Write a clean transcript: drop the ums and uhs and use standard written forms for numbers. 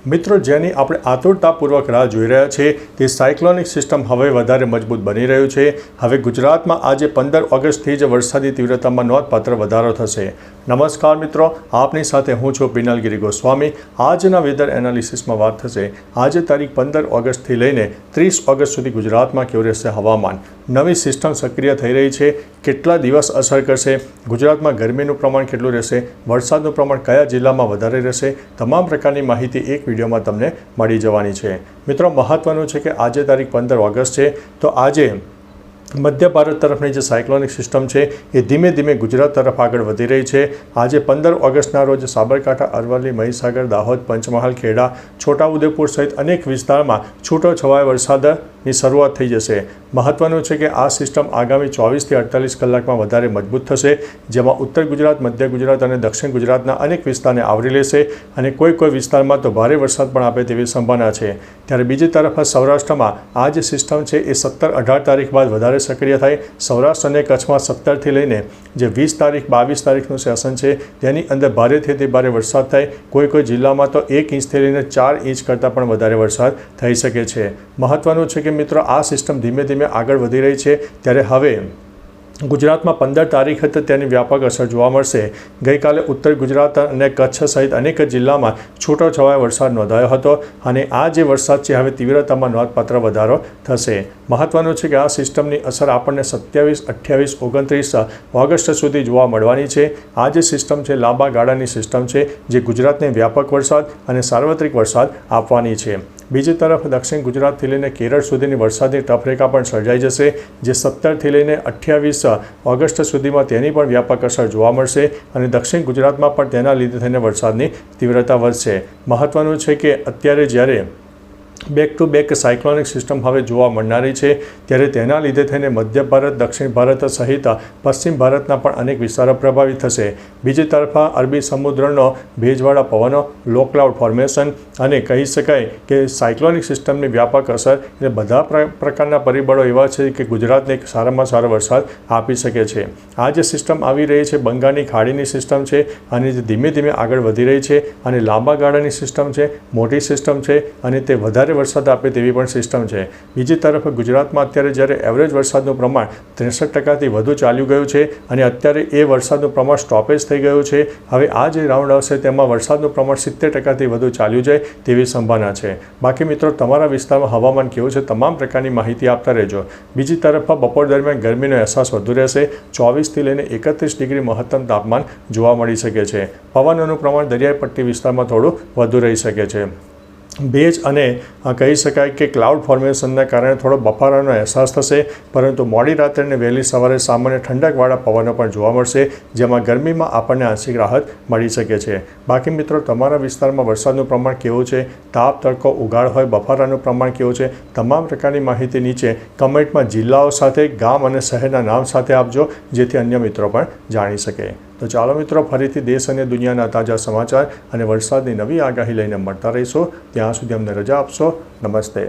મિત્રો જેની આપણે આતુરતાપૂર્વક રાહ જોઈ રહ્યા છે તે સાયક્લોનિક સિસ્ટમ હવે વધારે મજબૂત બની રહ્યું છે। હવે ગુજરાતમાં આજે 15 ઓગસ્ટથી જ વરસાદી તીવ્રતામાં નોંધપાત્ર વધારો થશે। નમસ્કાર મિત્રો, આપની સાથે હું છું પિનલગીરી ગોસ્વામી। આજના વેધર એનાલિસિસમાં વાત થશે આજે તારીખ 15 ઓગસ્ટથી લઈને 30 ઓગસ્ટ સુધી ગુજરાતમાં કેવું રહેશે હવામાન, નવી સિસ્ટમ સક્રિય થઈ રહી છે, કેટલા દિવસ અસર કરશે, ગુજરાતમાં ગરમીનું પ્રમાણ કેટલું રહેશે, વરસાદનું પ્રમાણ કયા જિલ્લામાં વધારે રહેશે, તમામ પ્રકારની માહિતી એક વિડીયોમાં તમને મળી જવાની છે। મિત્રો મહત્વનું છે કે આજે તારીખ 15 ઓગસ્ટ છે તો આજે મધ્ય ભારત તરફની જે સાયક્લોનિક સિસ્ટમ છે એ ધીમે ધીમે ગુજરાત તરફ આગળ વધી રહી છે। આજે 15 ઓગસ્ટના રોજ સાબરકાંઠા, અરવલ્લી, મહીસાગર, દાહોદ, પંચમહાલ, ખેડા, છોટાઉદેપુર સહિત અનેક વિસ્તારમાં છૂટોછવાયો વરસાદની શરૂઆત થઈ જશે। મહત્વનું છે કે આ સિસ્ટમ આગામી 24 થી 48 કલાકમાં વધારે મજબૂત થશે, જેમાં ઉત્તર ગુજરાત, મધ્ય ગુજરાત અને દક્ષિણ ગુજરાતના અનેક વિસ્તારને આવરી લેશે અને કોઈ વિસ્તારમાં તો ભારે વરસાદ પણ આપે તેવી સંભાવના છે। ત્યારે બીજી તરફ સૌરાષ્ટ્રમાં આ જે સિસ્ટમ છે એ 17-18 તારીખ બાદ વધારે સક્રિય થાય। સૌરાષ્ટ્ર અને કચ્છમાં 17થી લઈને જે 20 તારીખ 22 તારીખનું સેશન છે તેની અંદર ભારેથી અતિ ભારે વરસાદ થાય। કોઈ જિલ્લામાં તો 1 ઇંચથી લઈને 4 ઇંચ કરતાં પણ વધારે વરસાદ થઈ શકે છે। મહત્વનું છે કે મિત્રો આ સિસ્ટમ ધીમે ધીમે આગળ વધી રહી છે, ત્યારે હવે ગુજરાતમાં 15 તારીખ હતી તેની વ્યાપક અસર જોવા મળશે। ગઈકાલે ઉત્તર ગુજરાત અને કચ્છ સહિત અનેક જિલ્લામાં છૂટોછવાયો વરસાદ નોંધાયો હતો અને આ જે વરસાદ છે હવે તીવ્રતામાં નોંધપાત્ર વધારો થશે। મહત્વનું છે કે આ સિસ્ટમની અસર આપણને 27, 28, 29 ઓગસ્ટ સુધી જોવા મળવાની છે। આ જે સિસ્ટમ છે લાંબા ગાળાની સિસ્ટમ છે જે ગુજરાતને વ્યાપક વરસાદ અને સાર્વત્રિક વરસાદ આપવાની છે। બીજી તરફ દક્ષિણ ગુજરાતથી લઈને કેરળ સુધીની વરસાદની ટફરેખા પણ સર્જાઈ જશે, જે 17થી લઈને 28 ઓગસ્ટ સુધીમાં તેની પણ વ્યાપક અસર જોવા મળશે અને દક્ષિણ ગુજરાતમાં પણ તેના લીધે થઈને વરસાદની તીવ્રતા વધશે। મહત્વનું છે કે અત્યારે જ્યારે back to back cyclonic system હવે જોવા મળનારી છે ત્યારે તેના લીધે થઈને મધ્ય ભારત, દક્ષિણ ભારત સહિત પશ્ચિમ ભારતના પણ અનેક વિસ્તારો પ્રભાવિત થશે। બીજી તરફ અરબી સમુદ્રનો ભેજવાળા પવનો, લો ક્લાઉડ ફોર્મેશન અને કહી શકાય કે સાયક્લોનિક સિસ્ટમની વ્યાપક અસર એટલે બધા પ્રકારના પરિબળો એવા છે કે ગુજરાતને એક સારામાં સારો વરસાદ આપી શકે છે। આ જે સિસ્ટમ આવી રહી છે બંગાળની ખાડીની સિસ્ટમ છે અને જે ધીમે ધીમે આગળ વધી રહી છે અને લાંબા ગાળાની સિસ્ટમ છે, મોટી સિસ્ટમ છે અને તે વધારે વરસાદ આપે તેવી પણ સિસ્ટમ છે। બીજી તરફ ગુજરાતમાં અત્યારે જ્યારે એવરેજ વરસાદનું પ્રમાણ 63%થી વધુ ચાલ્યું ગયું છે અને અત્યારે એ વરસાદનું પ્રમાણ સ્ટોપેજ થઈ ગયું છે। હવે આ જે રાઉન્ડ આવશે તેમાં વરસાદનું પ્રમાણ 70%થી વધુ ચાલ્યું જાય તેવી સંભાવના છે। બાકી મિત્રો તમારા વિસ્તારમાં હવામાન કેવું છે તમામ પ્રકારની માહિતી આપતા રહેજો। બીજી તરફ બપોર દરમિયાન ગરમીનો અહેસાસ વધુ રહેશે, 24થી લઈને 31 ડિગ્રી મહત્તમ તાપમાન જોવા મળી શકે છે। પવનનું પ્રમાણ દરિયાઈ પટ્ટી વિસ્તારમાં થોડું વધુ રહી શકે છે। ભેજ અને કહી શકાય કે ક્લાઉડ ફોર્મેશનના કારણે થોડો બફારાનો અહેસાસ થશે, પરંતુ મોડી રાત્રે અને વહેલી સવારે સામાન્ય ઠંડકવાળા પવનો પણ જોવા મળશે, જેમાં ગરમીમાં આપણને આંશિક રાહત મળી શકે છે। બાકી મિત્રો તમારા વિસ્તારમાં વરસાદનું પ્રમાણ કેવું છે, તાપ, તડકો, ઉઘાડ હોય, બફારાનું પ્રમાણ કેવું છે, તમામ પ્રકારની માહિતી નીચે કમેન્ટમાં જિલ્લાઓ સાથે, ગામ અને શહેરના નામ સાથે આપજો, જેથી અન્ય મિત્રો પણ જાણી શકે। તો ચાલો મિત્રો ફરીથી દેશ અને દુનિયાના તાજા સમાચાર અને વરસાદની નવી આગાહી લઈને મળતા રહીશું। ત્યાં સુધી અમને રજા આપશો। નમસ્તે।